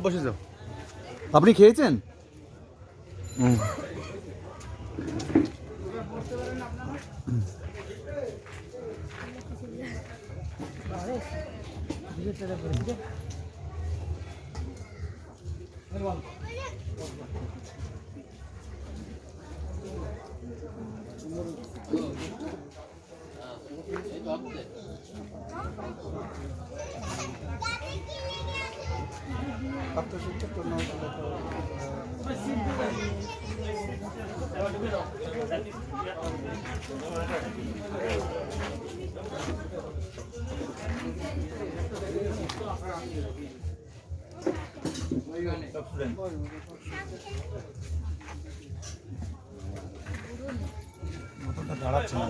বসে যাও। আপনি খেয়েছেন? দাঁড়াচ্ছে না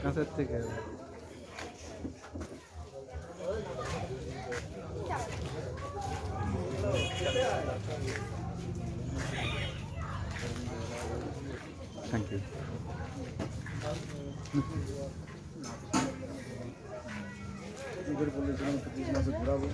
কাছের থেকে থ্যাংক ইউ। বলেছিলাম ক্রিসমাসে ঘোরাবো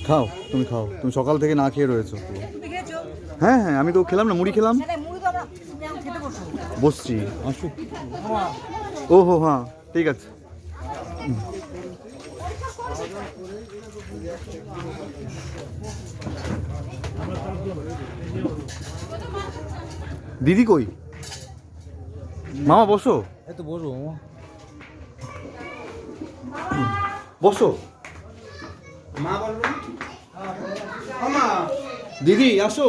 খাও, তুমি খাও, তুমি সকাল থেকে না খেয়ে রয়েছো। হ্যাঁ হ্যাঁ, আমি তো খেলাম না, মুড়ি খেলাম। বসছি, আসুক। ও হো, হ্যাঁ ঠিক আছে। দিদি কই? মামা বসো, এই তো বসো বসো। মা বলবো, দিদি আসো।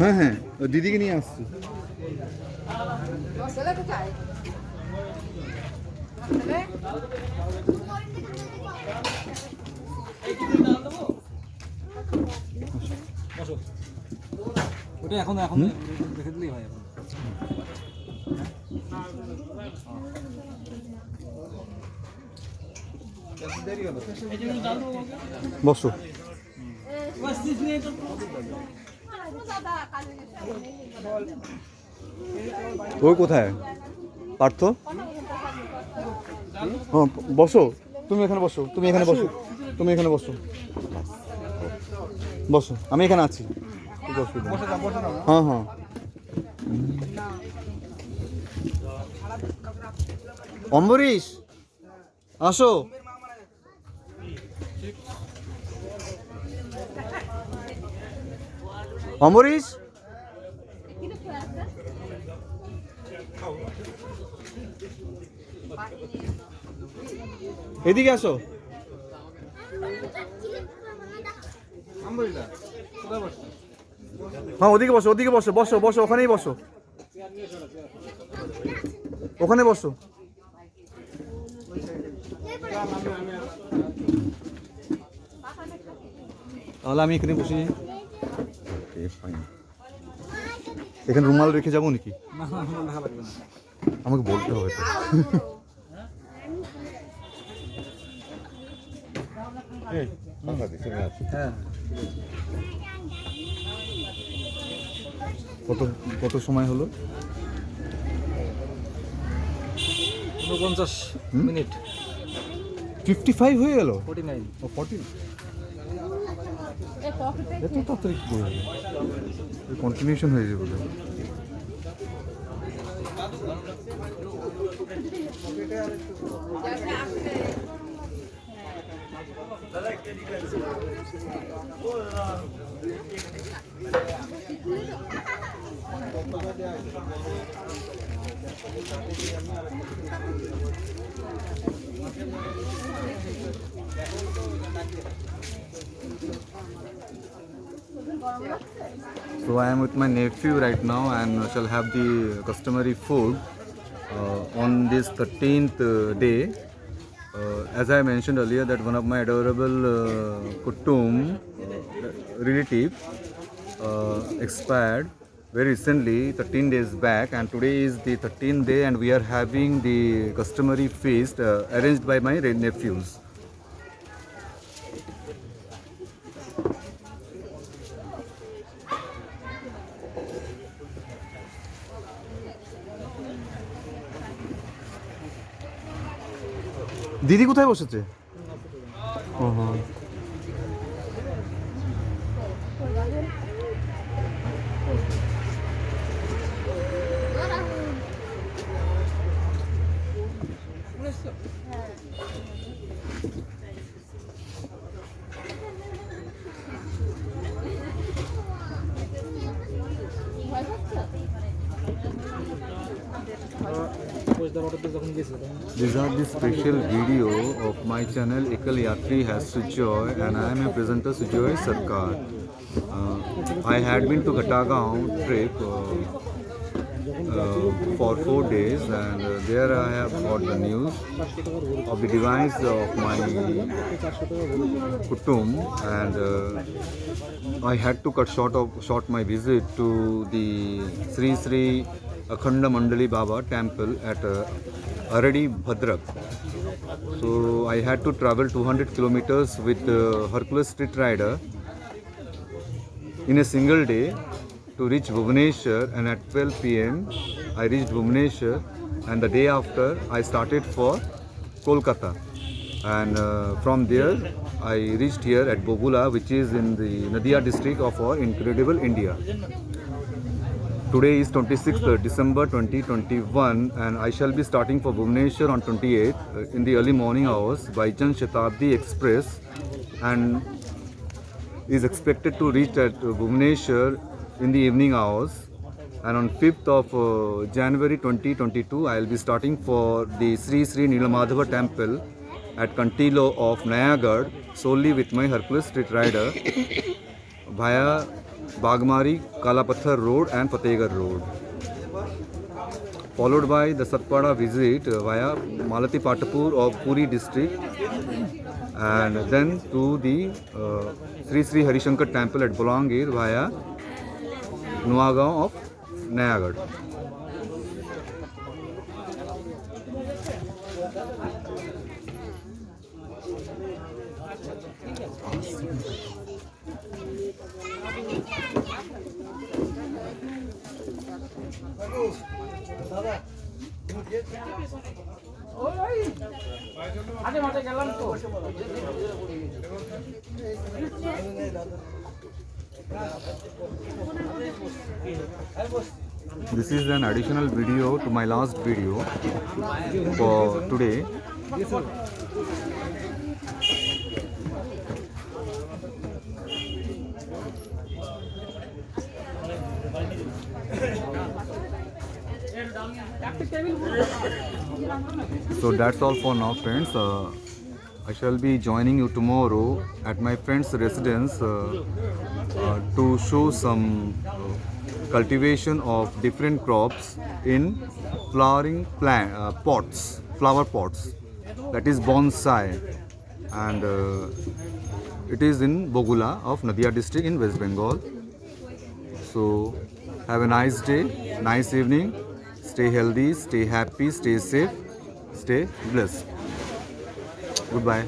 হ্যাঁ হ্যাঁ, দিদিকে নিয়ে আসছি। ওটা এখন এখন দেখে দিলেই হয়। বসো। ওই কোথায় পার্থ? হ্যাঁ বসো, তুমি এখানে বসো, তুমি এখানে বসো, তুমি এখানে বসো, বসো, আমি এখানে আছি। হ্যাঁ হ্যাঁ, অম্বরীশ আসো। অম্বরীশ এদিকে আসো। হ্যাঁ ওদিকে বসো, ওদিকে বসো, বসো বসো, ওখানেই বসো, ওখানে বসো। তাহলে আমি এখানে বসে যাই। Okay fine. এখানে রুমাল রেখে যাবো নাকি? না না লাগবে না। আমাকে বলতে হবে তো। হ্যাঁ কত কত সময় হলো? 49 মিনিট। 55 হয়ে গেল? 49। ও 40। এত তাড়াতাড়ি কি করে হবে? কন্টিনিউশন হয়ে যাবে। So I am with my nephew right now and shall have the customary food on this 13th day. As I mentioned earlier, that one of my adorable Kutum relative expired very recently, 13 days back, and today is the 13th day and we are having the customary feast arranged by my nephews. দিদি কোথায় বসেছে? These are the special video of my channel Ekal Yatri has Sujoy, and I am a presenter Sujoy Sarkar. I had been to Ghatagaon trip for 4 days, and there I have got the news of the demise of my Kutum, and I had to cut short my visit to the Sri Sri Akhanda Mandali Baba temple at Aradi Bhadrak. So I had to travel 200 kilometers with Hercules Street Rider in a single day to reach Bhubaneswar, and at 12 p.m. I reached Bhubaneswar, and the day after I started for Kolkata, and from there I reached here at Bogula, which is in the Nadia district of our incredible India. Today is 26th December 2021, and I shall be starting for Bhubaneswar on 28th in the early morning hours by Jan Shatabdi Express, and is expected to reach at Bhubaneswar in the evening hours. And on 5th of January 2022, I will be starting for the Sri Sri Nilamadhava temple at Kantilo of Nayagarh solely with my Hercules Street Rider via Bagmari, Kalapathar Road and Fatehgarh Road, followed by the Satpada visit via Malati Patapur of Puri district, and then to the Sri Sri Harishankar temple at Bolangir via Nuagaon of Nayagarh. This is an additional video to my last video for today. So that's all for now, friends. I shall be joining you tomorrow at my friend's residence to show some cultivation of different crops in flowering flower pots, that is bonsai. and it is in Bogula of Nadia district in West Bengal. So have a nice day, nice evening. Stay healthy, stay happy, stay safe, stay blessed. Goodbye.